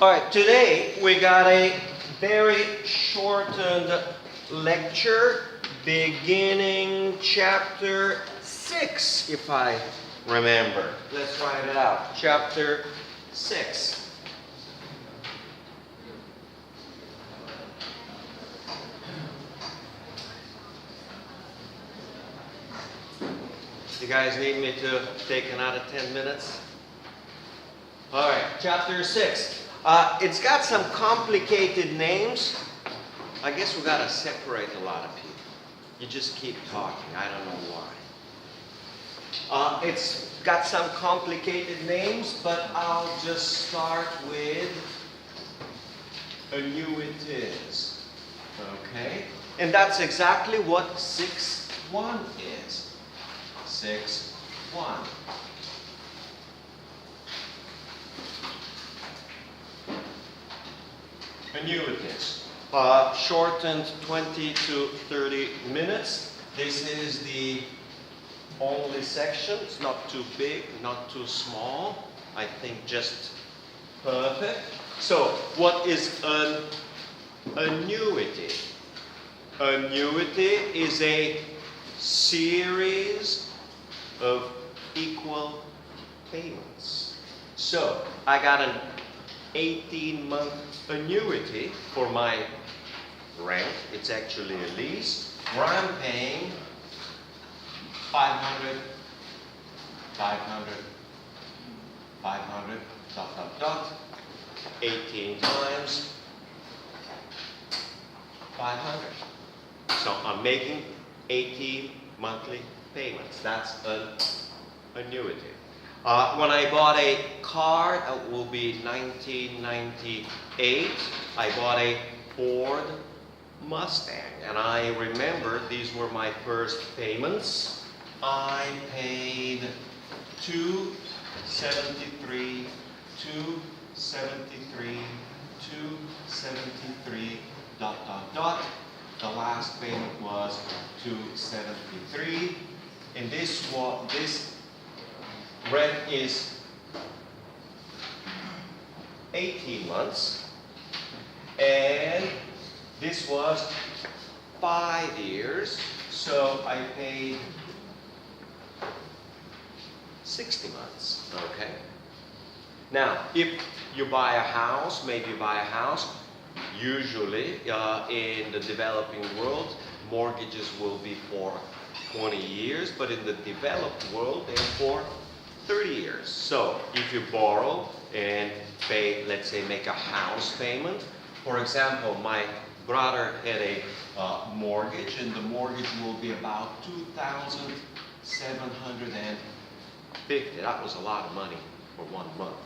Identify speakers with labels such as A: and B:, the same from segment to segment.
A: All right, today we got a very shortened lecture beginning chapter 6, if I remember. Let's write it out. Chapter 6. You guys need me to take another 10 minutes? All right, chapter 6. It's got some complicated names. I guess we got to separate a lot of people. You just keep talking. I don't know why. It's got some complicated names, but I'll just start with annuities. Okay? And that's exactly what 6.1 is. 6.1. Annuities. Shortened 20 to 30 minutes. This is the only section. It's not too big, not too small. I think just perfect. So, what is an annuity? Annuity is a series of equal payments. So, I got an 18-month annuity for my rent. It's actually a lease where I'm paying 500, 500, 18 times 500. So I'm making 18 monthly payments. That's an annuity. When I bought a car, that will be 1998, I bought a Ford Mustang. And I remember these were my first payments. I paid $273, The last payment was $273. And this rent is 18 months, and this was 5 years, so I paid 60 months, okay? Now, if you buy a house, usually in the developing world, mortgages will be for 20 years, but in the developed world, they're for 30 years. So if you borrow and pay, let's say, make a house payment. For example, my brother had a mortgage, and the mortgage will be about $2,750. That was a lot of money for 1 month.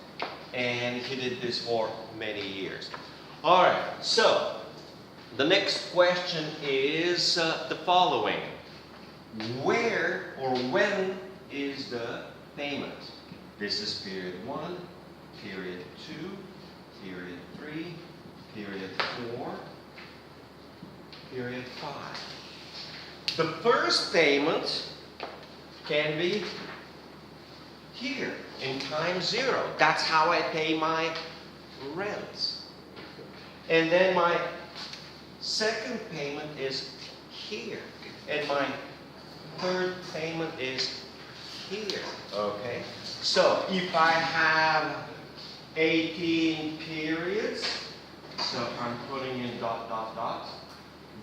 A: And he did this for many years. All right, so the next question is the following. Where or when is the payment? This is period 1, period 2, period 3, period 4, period 5. The first payment can be here in time 0. That's how I pay my rent. And then my second payment is here. And my third payment is here, okay? So if I have 18 periods, so I'm putting in ...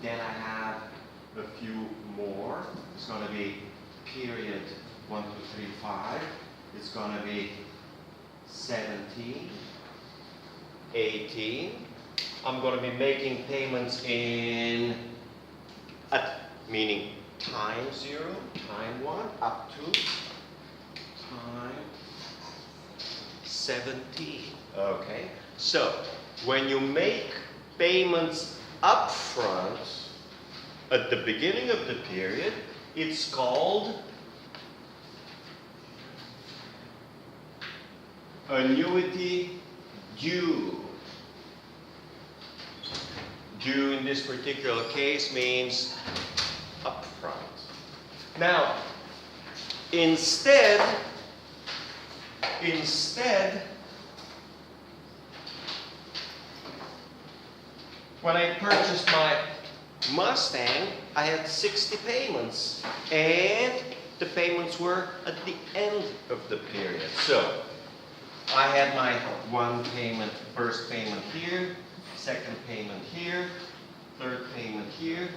A: then I have a few more. It's going to be period 1, 2, 3, 5. It's going to be 17, 18. I'm going to be making payments in, meaning time 0, time 1, up to time 17. Okay? So, when you make payments up front at the beginning of the period, it's called annuity due. Due in this particular case means upfront. Now, instead When I purchased my Mustang, I had 60 payments, and the payments were at the end of the period. So I had my one payment, first payment here, second payment here, third payment here,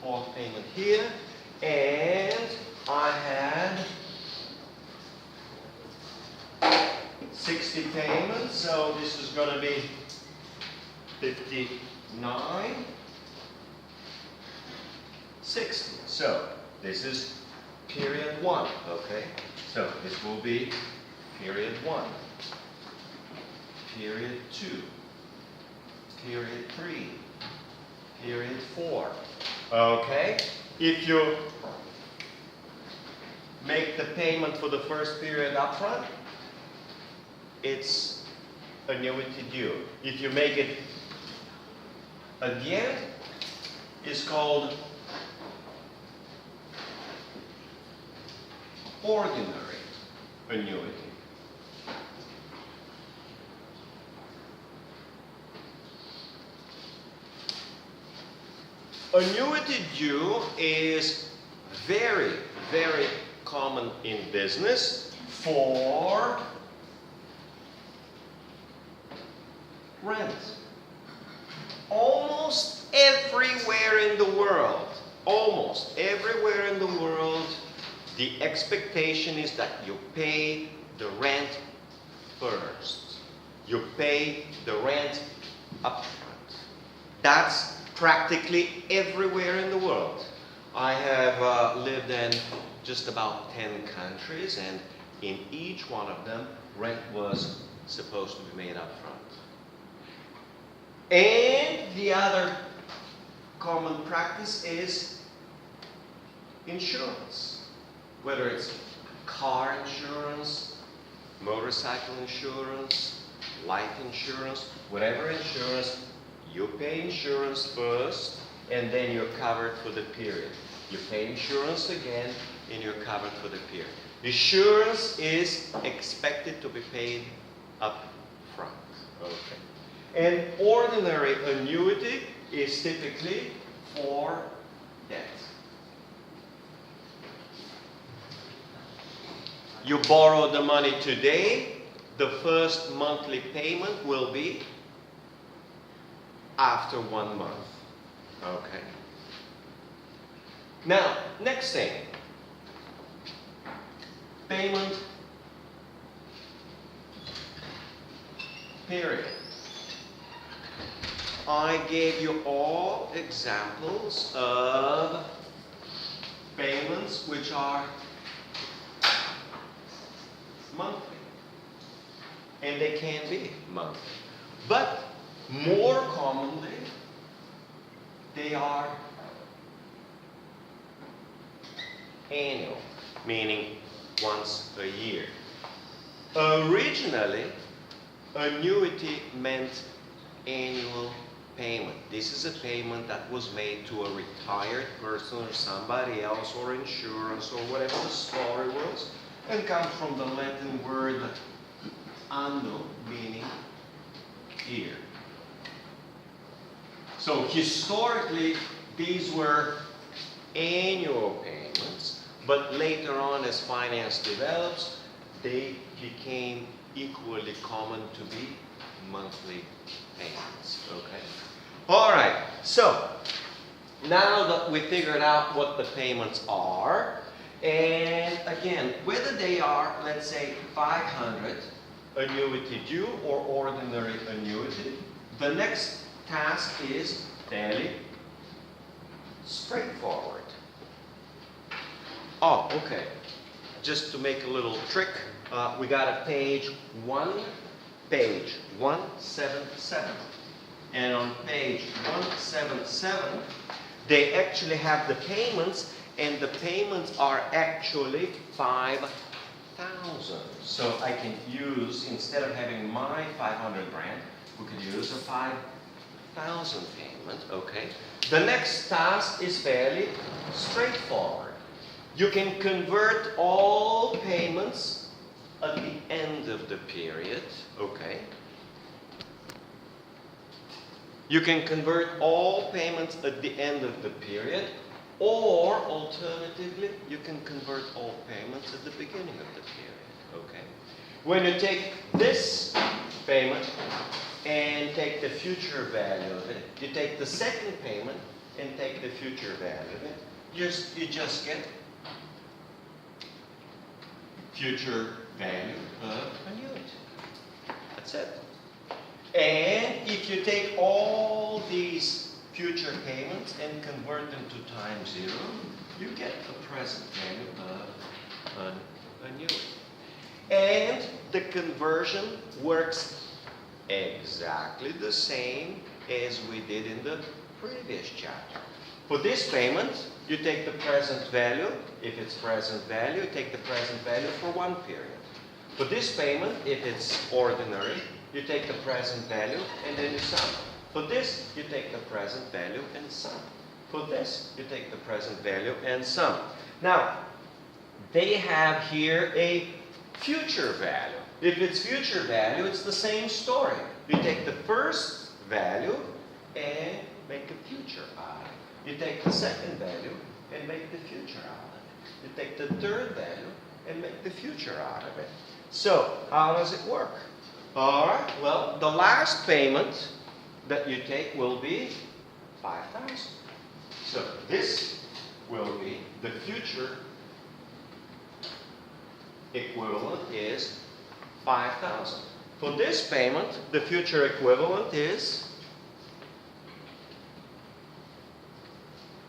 A: fourth payment here, and I had 60 payments, so this is going to be 59, 60. So this is period 1, okay? So this will be period 1, period 2, period 3, period 4. Okay? If you make the payment for the first period upfront, it's annuity due. If you make it at the end, it's called ordinary annuity. Annuity due is very, very common in business for rent. Almost everywhere in the world, the expectation is that you pay the rent first. You pay the rent upfront. That's practically everywhere in the world. I have lived in just about 10 countries, and in each one of them, rent was supposed to be made up front. And the other common practice is insurance. Whether it's car insurance, motorcycle insurance, life insurance, whatever insurance, you pay insurance first, and then you're covered for the period. You pay insurance again, and you're covered for the period. Insurance is expected to be paid up front. Okay. An ordinary annuity is typically for debt. You borrow the money today, the first monthly payment will be after 1 month. Okay. Now, next thing. Payment period. I gave you all examples of payments which are monthly. And they can be monthly. But more commonly, they are annual, meaning once a year. Originally, annuity meant annual payment. This is a payment that was made to a retired person or somebody else, or insurance, or whatever the story was, and comes from the Latin word anno, meaning year. So historically, these were annual payments, but later on, as finance develops, they became equally common to be monthly payments. Okay? All right, so now that we figured out what the payments are, and again, whether they are, let's say, 500 annuity due or ordinary annuity, the next task is fairly straightforward. Oh, okay. Just to make a little trick, we got a page 177. And on page 177, they actually have the payments, and the payments are actually 5,000. So I can use, instead of having my 500 grand, we could use a 5,000 payment, okay? The next task is fairly straightforward. You can convert all payments at the end of the period, okay? You can convert all payments at the end of the period, or alternatively, you can convert all payments at the beginning of the period. Okay? When you take this payment and take the future value of it, you take the second payment and take the future value of it, you just get future value of annuity. That's it. And if you take all these future payments and convert them to time zero, you get the present value of an annuity. And the conversion works exactly the same as we did in the previous chapter. For this payment, you take the present value. If it's present value, you take the present value for one period. For this payment, if it's ordinary, you take the present value and then you sum. For this, you take the present value and sum. For this, you take the present value and sum. Now, they have here a future value. If it's future value, it's the same story. You take the first value and make a future out of it. You take the second value and make the future out of it. You take the third value and make the future out of it. So, how does it work? All right, well, the last payment that you take will be 5,000. So, this will be the future equivalent is 5,000. For this payment, the future equivalent is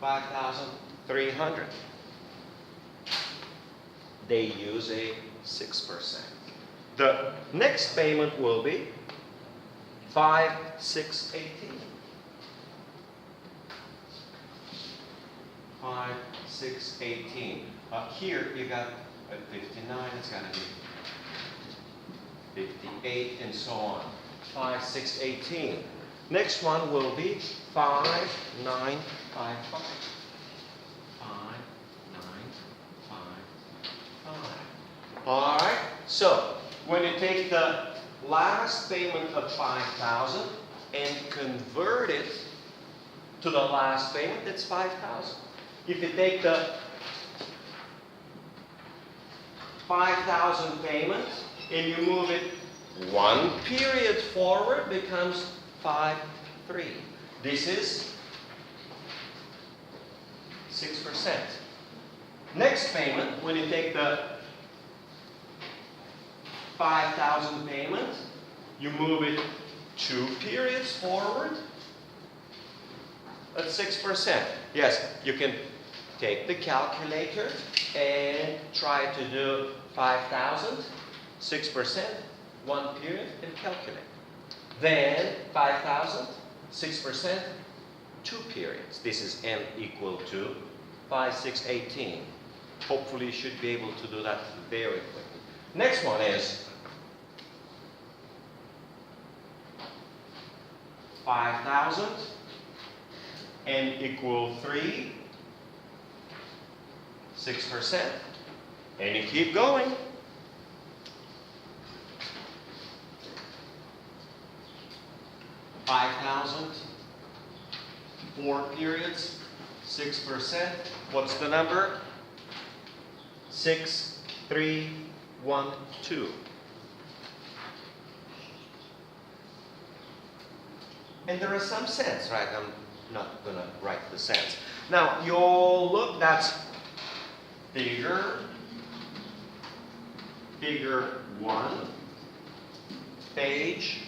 A: 5,300. They use a 6%. The next payment will be 5,618. 5,618. Here you got a 59, it's got to be 58, and so on. 5,618. Next one will be 5,955. 5,955. All right. So when you take the last payment of 5,000 and convert it to the last payment, it's 5,000. If you take the 5,000 payment and you move it one period forward, becomes 5,300. This is 6%. Next payment, when you take the 5,000 payment, you move it two periods forward at 6%. Yes, you can take the calculator and try to do 5,000, 6%, one period, and calculate. Then 5,000, 6%, two periods. This is n equal to 5,618. Hopefully you should be able to do that very quickly. Next one is 5,000 n equal 3, 6%, and you keep going. 5,000, 4 periods, 6%. What's the number? 6,312. And there is some sense, right? I'm not going to write the sense. Now, you'll look, that's figure 1, page,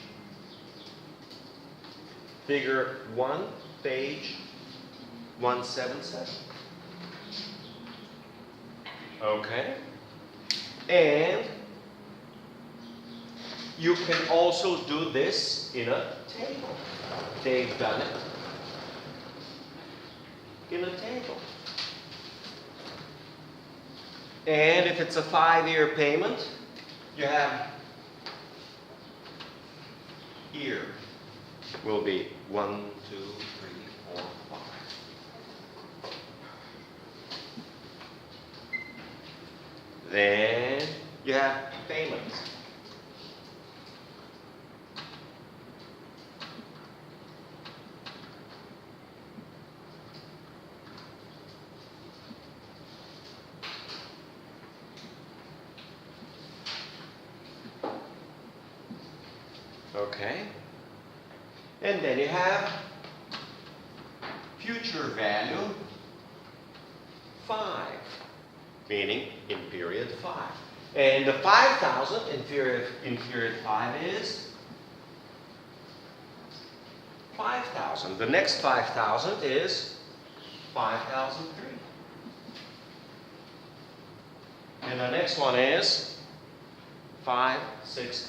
A: figure 1, page 177. Okay? And you can also do this in a table. They've done it in a table. And if it's a 5-year payment, you have here will be 1, 2, 3, 4, 5. Then you have payments. Okay? And then you have future value 5, meaning in period 5. And the 5,000 in period 5 is 5,000. The next 5,000 is 5,003. And the next one is 5, 6,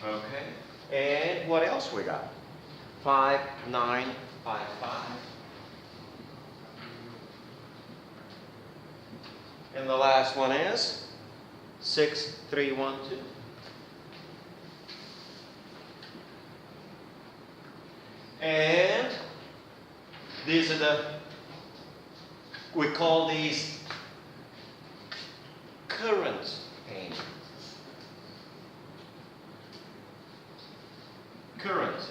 A: 18. Okay. And what else we got? 5, 9, 5, 5. And the last one is 6, 3, 1, 2. And these are we call these current payments. Current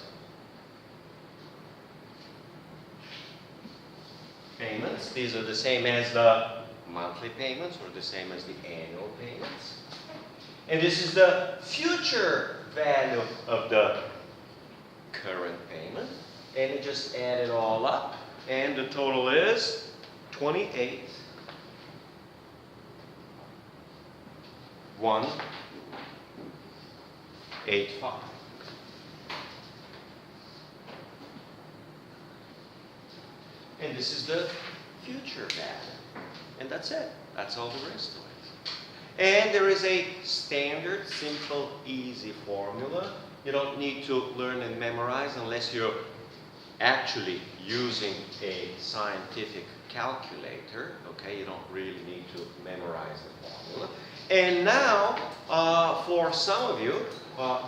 A: payments. These are the same as the monthly payments or the same as the annual payments. And this is the future value of the current payment. And you just add it all up. And the total is 28, 185. And this is the future value. And that's it. That's all there is to it. And there is a standard, simple, easy formula. You don't need to learn and memorize unless you're actually using a scientific calculator. Okay, you don't really need to memorize the formula. And now, for some of you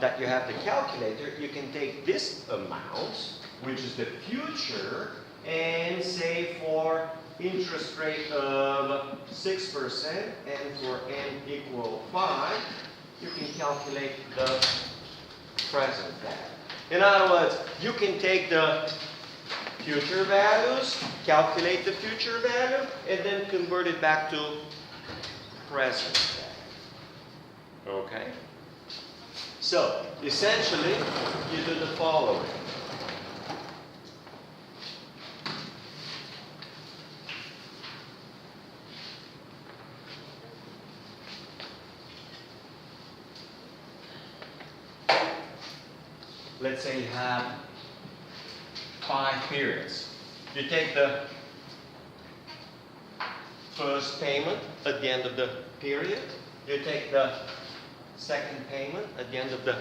A: that you have the calculator, you can take this amount, which is the future, and say for interest rate of 6% and for n equal 5, you can calculate the present value. In other words, you can take the future values, calculate the future value, and then convert it back to present value. Okay? So, essentially, you do the following. Let's say you have 5 periods. You take the first payment at the end of the period. You take the second payment at the end of the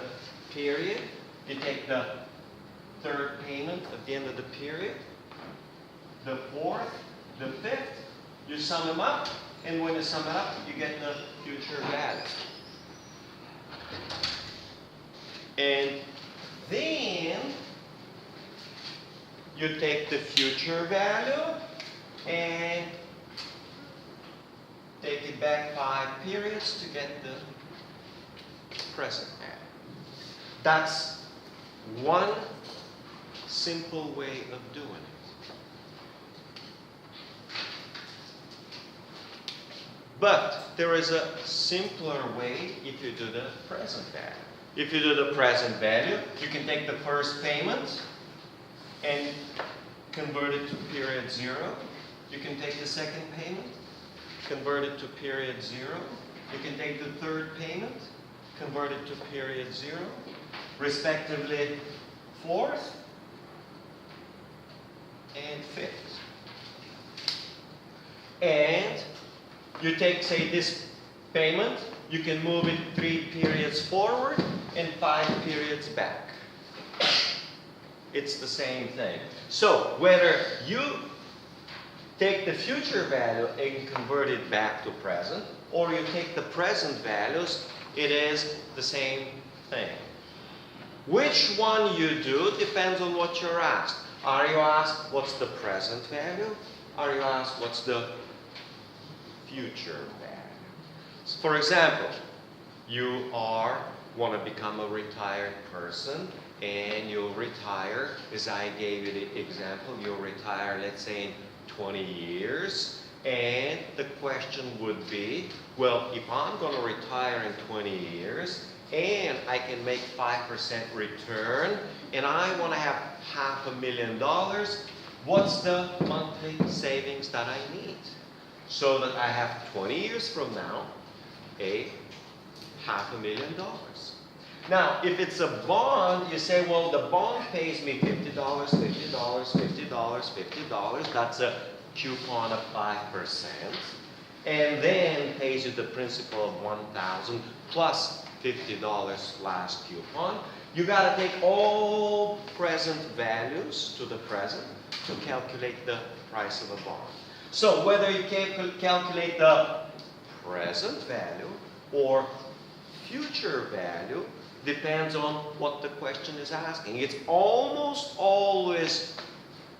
A: period. You take the third payment at the end of the period. The fourth, the fifth. You sum them up, and when you sum it up, you get the future value. And then you take the future value and take it back 5 periods to get the present value. That's one simple way of doing it. But there is a simpler way if you do the present value. If you do the present value, you can take the first payment and convert it to period 0. You can take the second payment, convert it to period 0. You can take the third payment, convert it to period 0. Respectively, fourth and fifth. And you take, say, this payment, you can move it 3 periods forward and 5 periods back. It's the same thing. So, whether you take the future value and convert it back to present, or you take the present values, it is the same thing. Which one you do depends on what you're asked. Are you asked what's the present value? Are you asked what's the future value? For example, you want to become a retired person, and you'll retire, as I gave you the example, you'll retire, let's say, in 20 years, And the question would be, well, if I'm going to retire in 20 years and I can make 5% return and I want to have $500,000, what's the monthly savings that I need? So that I have 20 years from now, $500,000. Now, if it's a bond, you say, well, the bond pays me $50, $50, $50, $50. That's a coupon of 5%. And then pays you the principal of $1,000 plus $50 last coupon. You got to take all present values to the present to calculate the price of a bond. So whether you calculate the present value or future value depends on what the question is asking. It's almost always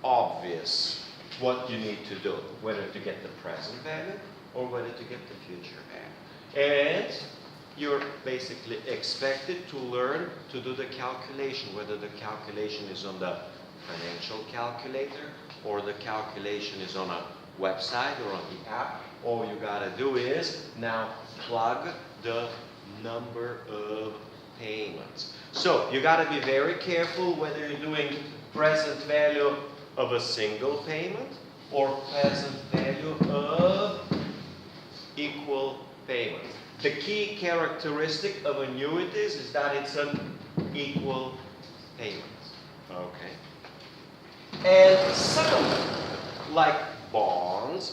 A: obvious what you need to do, whether to get the present value or whether to get the future value. And you're basically expected to learn to do the calculation, whether the calculation is on the financial calculator or the calculation is on a website or on the app. All you gotta do is now plug the number of payments. So you gotta be very careful whether you're doing present value of a single payment or present value of equal payments. The key characteristic of annuities is that it's an equal payment. Okay. And some, like bonds,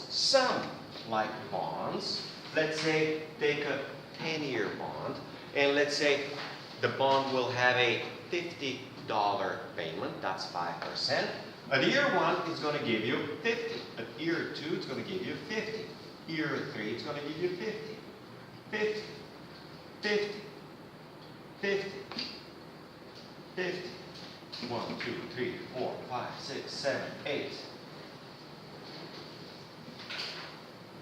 A: let's say take a 10-year bond, and let's say the bond will have a $50 payment, that's 5%. At year 1, it's going to give you 50. At year 2, it's going to give you 50. Year 3, it's going to give you 50. 50. 50. 50. 50. 1, 2, 3, 4, 5, 6, 7, 8,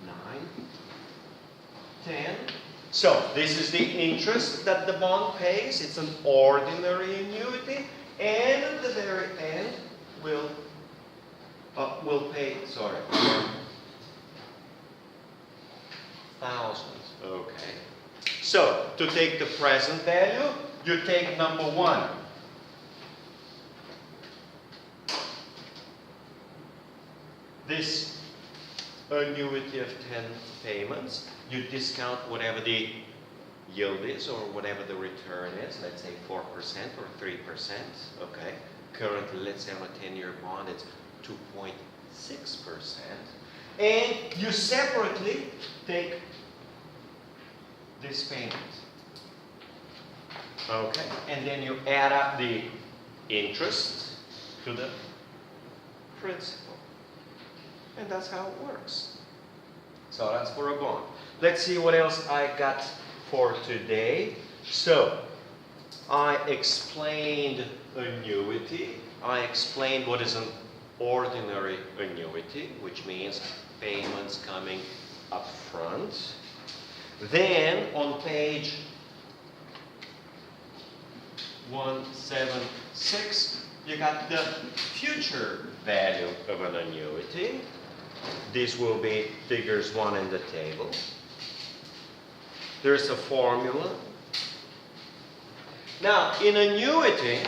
A: 9, 10. So this is the interest that the bond pays. It's an ordinary annuity, and at the very end will pay. Sorry, thousands. Okay. So to take the present value, you take number 1. This annuity of 10 payments, you discount whatever the yield is or whatever the return is, let's say 4% or 3%, okay? Currently, let's say on a 10-year bond, it's 2.6%. And you separately take this payment, okay? And then you add up the interest to the principal. And that's how it works. So that's for a bond. Let's see what else I got for today. So I explained annuity. I explained what is an ordinary annuity, which means payments coming up front. Then on page 176, you got the future value of an annuity. These will be figures 1 in the table. There's a formula. Now, in annuity,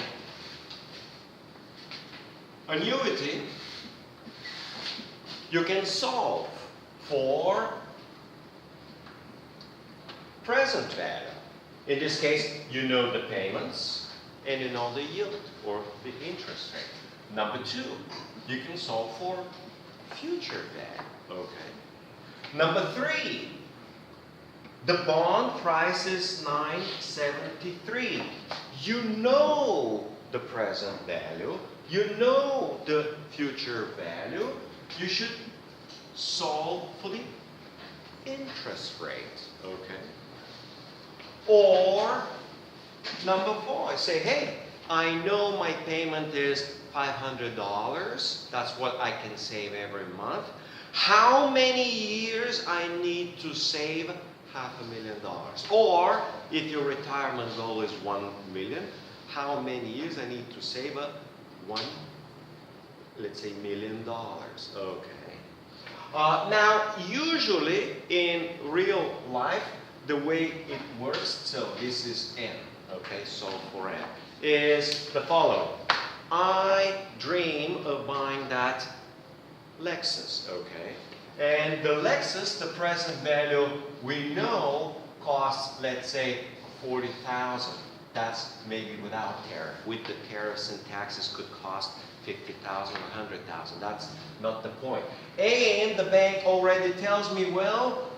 A: you can solve for present value. In this case, you know the payments and you know the yield or the interest rate. Number 2, you can solve for future value. Okay. Number 3, the bond price is $9.73. You know the present value. You know the future value. You should solve for the interest rate. Okay. Or number 4, say, hey, I know my payment is $500. That's what I can save every month. How many years I need to save $500,000? Or if your retirement goal is $1 million, how many years I need to save let's say $1 million? Okay. Now, usually in real life, the way it works, so this is N, okay, so for N, is the following. I dream of buying that Lexus, okay? And the Lexus, the present value, we know costs, let's say, 40,000. That's maybe without tariff. With the tariffs and taxes could cost 50,000 or 100,000. That's not the point. And the bank already tells me, well,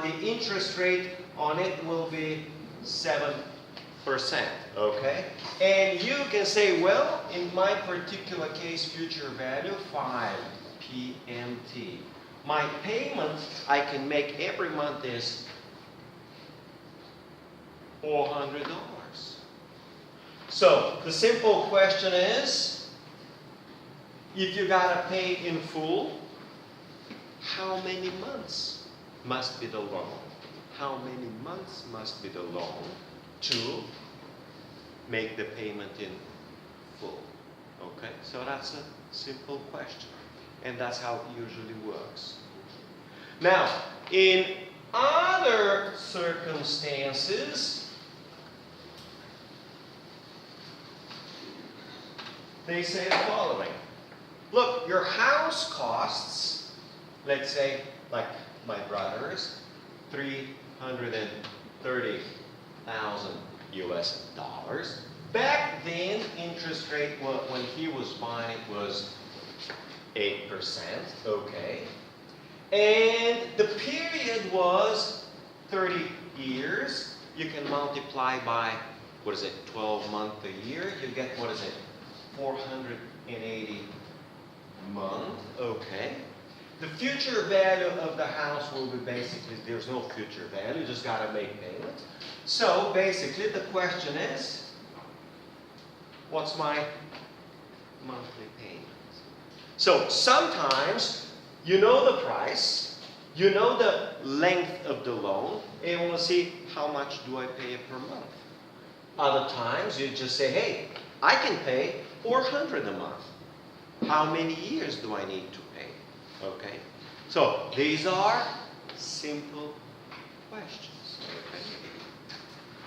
A: the interest rate on it will be 7%, okay? And you can say, well, in my particular case, future value, 5 PMT. My payment I can make every month is $400. So the simple question is, if you gotta pay in full, how many months must be the loan? How many months must be the loan to make the payment in full? Okay, so that's a simple question. And that's how it usually works. Now, in other circumstances, they say the following. Look, your house costs, let's say, like my brother's, $330,000 US dollars. Back then, interest rate when he was buying it was 8%, okay. And the period was 30 years. You can multiply by, 12 months a year. You get, 480 month, okay. The future value of the house will be basically, there's no future value, you just gotta make payments. So basically the question is, what's my monthly payment? So sometimes you know the price, you know the length of the loan, and you want to see how much do I pay per month. Other times you just say, hey, I can pay $400 a month. How many years do I need to pay? Okay. So these are simple questions. Okay.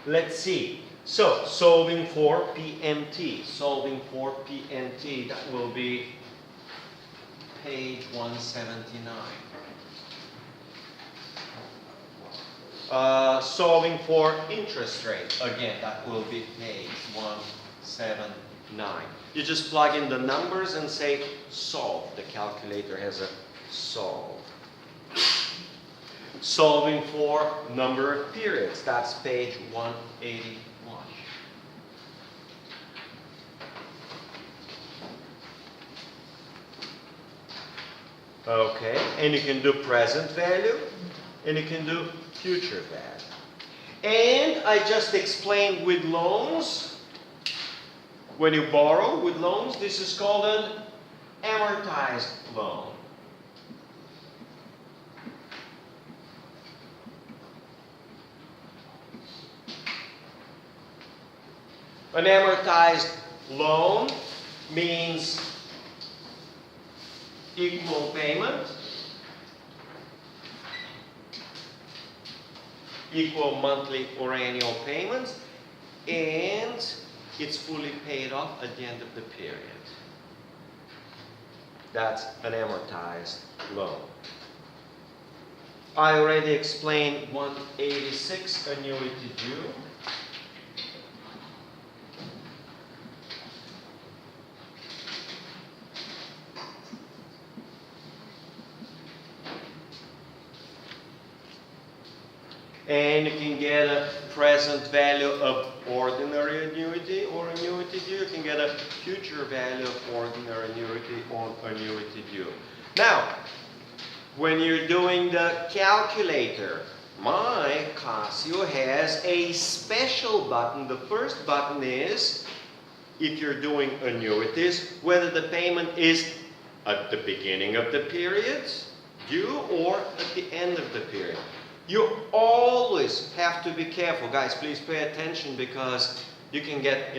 A: Let's see. So solving for PMT. Solving for PMT, that will be page 179. Solving for interest rate. Again, that will be page 179. You just plug in the numbers and say solve. The calculator has a solve. Solving for number of periods. That's page 181. Okay, and you can do present value, and you can do future value. And I just explained with loans, when you borrow with loans, this is called an amortized loan. An amortized loan means equal payment, equal monthly or annual payments, and it's fully paid off at the end of the period. That's an amortized loan. I already explained 186, annuity due. And you can get a present value of ordinary annuity or annuity due. You can get a future value of ordinary annuity or annuity due. Now, when you're doing the calculator, my Casio has a special button. The first button is, if you're doing annuities, whether the payment is at the beginning of the period due or at the end of the period. You always have to be careful. Guys, please pay attention because you can get,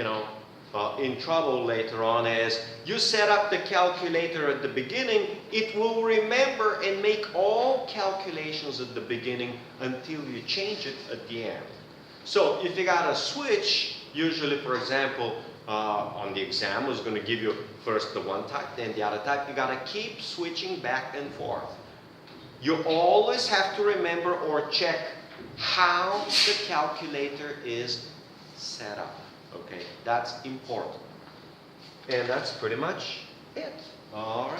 A: in trouble later on is you set up the calculator at the beginning, it will remember and make all calculations at the beginning until you change it at the end. So if you got a switch, usually for example, on the exam was going to give you first the one type, then the other type, you got to keep switching back and forth. You always have to remember or check how the calculator is set up. Okay, that's important. And that's pretty much it. All right.